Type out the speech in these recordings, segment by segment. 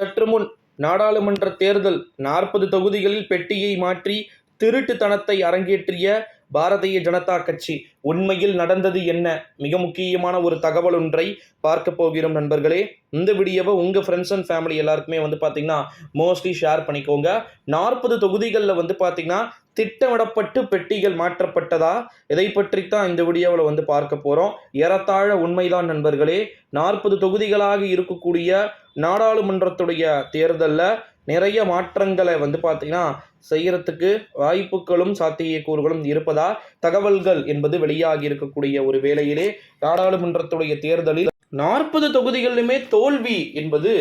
சற்று முன் நாடாளுமன்ற தேர்தல் 40 தொகுதிகளில் பெட்டியை மாற்றி திருட்டுத்தனத்தை அரங்கேற்றிய பாரதிய ஜனதா கட்சி. உண்மையில் நடந்தது என்ன? மிக முக்கியமான ஒரு தகவல் ஒன்றை பார்க்க போகிறோம் நண்பர்களே. இந்த வீடியோவை உங்கள் ஃப்ரெண்ட்ஸ் அண்ட் ஃபேமிலி எல்லாருக்குமே பார்த்தீங்கன்னா மோஸ்ட்லி ஷேர் பண்ணிக்கோங்க. 40 தொகுதிகளில் பார்த்தீங்கன்னா திட்டமிடப்பட்டு பெட்டிகள் மாற்றப்பட்டதா? இதை பற்றி தான் இந்த வீடியோவில் பார்க்க போகிறோம். ஏறத்தாழ உண்மைதான் நண்பர்களே. 40 தொகுதிகளாக இருக்கக்கூடிய நாடாளுமன்றத்துடைய தேர்தலில் நிறைய மாற்றங்களை பார்த்தீங்கன்னா செய்யறதுக்கு வாய்ப்புகளும் சாத்தியக்கூறுகளும் இருப்பதா தகவல்கள் என்பது வெளியாகி இருக்கக்கூடிய ஒரு வேளையிலே நாடாளுமன்றத்துடைய தேர்தலில் 40 தொகுதிகளிலுமே தோல்வி என்பது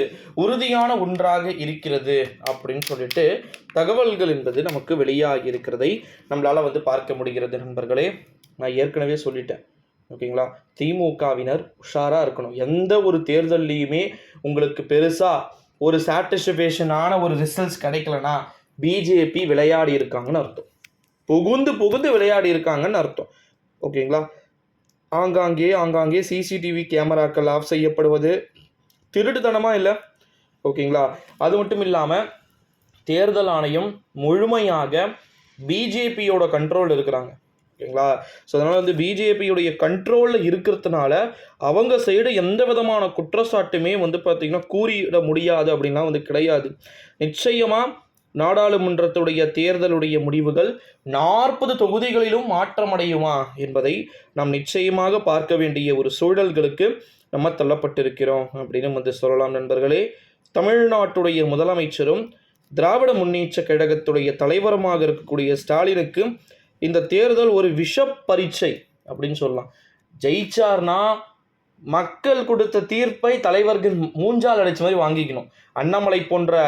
உறுதியான ஒன்றாக இருக்கிறது அப்படின்னு சொல்லிட்டு தகவல்கள் என்பது நமக்கு வெளியாகி இருக்கிறதை நம்மளால பார்க்க முடிகிறது நண்பர்களே. நான் ஏற்கனவே சொல்லிட்டேன், ஓகேங்களா? திமுகவினர் உஷாராக இருக்கணும். எந்த ஒரு தேர்தல்லையுமே உங்களுக்கு பெருசாக ஒரு சாட்டிஸ்ஃபேக்ஷனான ஒரு ரிசல்ட்ஸ் கிடைக்கலனா பிஜேபி விளையாடி இருக்காங்கன்னு அர்த்தம். புகுந்து விளையாடி இருக்காங்கன்னு அர்த்தம், ஓகேங்களா? ஆங்காங்கே சிசிடிவி கேமராக்கள் ஆஃப் செய்யப்படுவது திருட்டுத்தனமாக இல்லை, ஓகேங்களா? அது மட்டும் இல்லாமல் தேர்தல் ஆணையம் முழுமையாக பிஜேபியோட கண்ட்ரோல் இருக்கிறாங்க, ஓகேங்களா? ஸோ அதனால் பிஜேபியுடைய கண்ட்ரோலில் இருக்கிறதுனால அவங்க சைடு எந்த விதமான குற்றச்சாட்டுமே பார்த்திங்கன்னா கூறிட முடியாது அப்படின்லாம் கிடையாது. நிச்சயமாக நாடாளுமன்றத்துடைய தேர்தலுடைய முடிவுகள் 40 தொகுதிகளிலும் மாற்றமடையுமா என்பதை நாம் நிச்சயமாக பார்க்க வேண்டிய ஒரு சூழல்களுக்கு நம்ம தள்ளப்பட்டிருக்கிறோம் அப்படின்னு சொல்லலாம் நண்பர்களே. தமிழ்நாட்டுடைய முதலமைச்சரும் திராவிட முன்னேற்ற கழகத்துடைய தலைவருமாக இருக்கக்கூடிய ஸ்டாலினுக்கு இந்த தேர்தல் ஒரு விஷ பரீட்சை அப்படின்னு சொல்லலாம். ஜெயிச்சார்னா மக்கள் கொடுத்த தீர்ப்பை தலைவர்கள் மூஞ்சால் அடிச்ச மாதிரி வாங்கிக்கணும். அண்ணாமலை போன்ற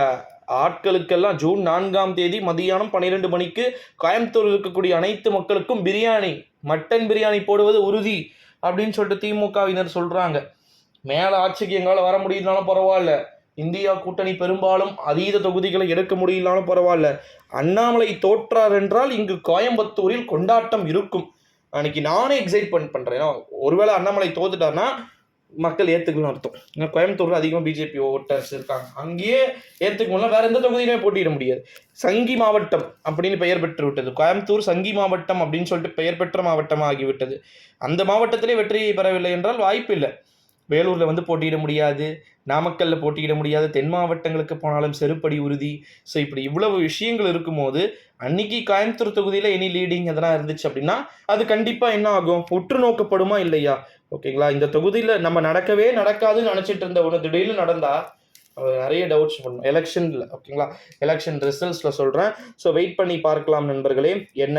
ஆட்களுக்கெல்லாம் ஜூன் 4ஆம் தேதி மதியானம் 12 மணிக்கு கோயம்புத்தூர் இருக்கக்கூடிய அனைத்து மக்களுக்கும் மட்டன் பிரியாணி போடுவது உறுதி அப்படின்னு சொல்லிட்டு திமுகவினர் சொல்கிறாங்க. மேலே ஆட்சிக்கு எங்களால் வர முடியுதுனாலும் பரவாயில்ல, இந்தியா கூட்டணி பெரும்பாலும் அதீத தொகுதிகளை எடுக்க முடியலனாலும் பரவாயில்ல, அண்ணாமலை தோற்றார் என்றால் இங்கு கோயம்புத்தூரில் கொண்டாட்டம் இருக்கும். அன்னைக்கு நானே எக்ஸைட்மெண்ட் பண்ணுறேன். ஒருவேளை அண்ணாமலை தோத்துட்டார்னா மக்கள் ஏற்றுக்கணும்னு அர்த்தம். ஏன்னா கோயம்புத்தூரில் அதிகமாக பிஜேபி ஓட்டர்ஸ் இருக்காங்க, அங்கேயே ஏற்றுக்கணும். வேறு எந்த தொகுதியிலுமே போட்டியிட முடியாது. சங்கி மாவட்டம் அப்படின்னு பெயர் பெற்று விட்டது. கோயம்புத்தூர் சங்கி மாவட்டம் அப்படின்னு சொல்லிட்டு பெயர் பெற்ற மாவட்டமாக ஆகிவிட்டது. அந்த மாவட்டத்திலே வெற்றியை பெறவில்லை என்றால் வாய்ப்பு இல்லை. வேலூரில் போட்டியிட முடியாது, நாமக்கல்லில் போட்டியிட முடியாது, தென் மாவட்டங்களுக்கு போனாலும் செருப்படி உறுதி. ஸோ இப்படி இவ்வளவு விஷயங்கள் இருக்கும்போது அன்னைக்கு கோயம்புத்தூர் தொகுதியில் எனி லீடிங் எதனா இருந்துச்சு அப்படின்னா அது கண்டிப்பாக என்ன ஆகும், உற்று நோக்கப்படுமா இல்லையா? ஓகேங்களா? இந்த தொகுதியில் நம்ம நடக்காதுன்னு நினச்சிட்டு இருந்த ஒன்று திடீர்னு நடந்தா நிறைய டவுட்ஸ் பண்ணும் எலெக்ஷனில், ஓகேங்களா? எலெக்ஷன் ரிசல்ட்ஸில் சொல்கிறேன். ஸோ வெயிட் பண்ணி பார்க்கலாம் நண்பர்களே என்ன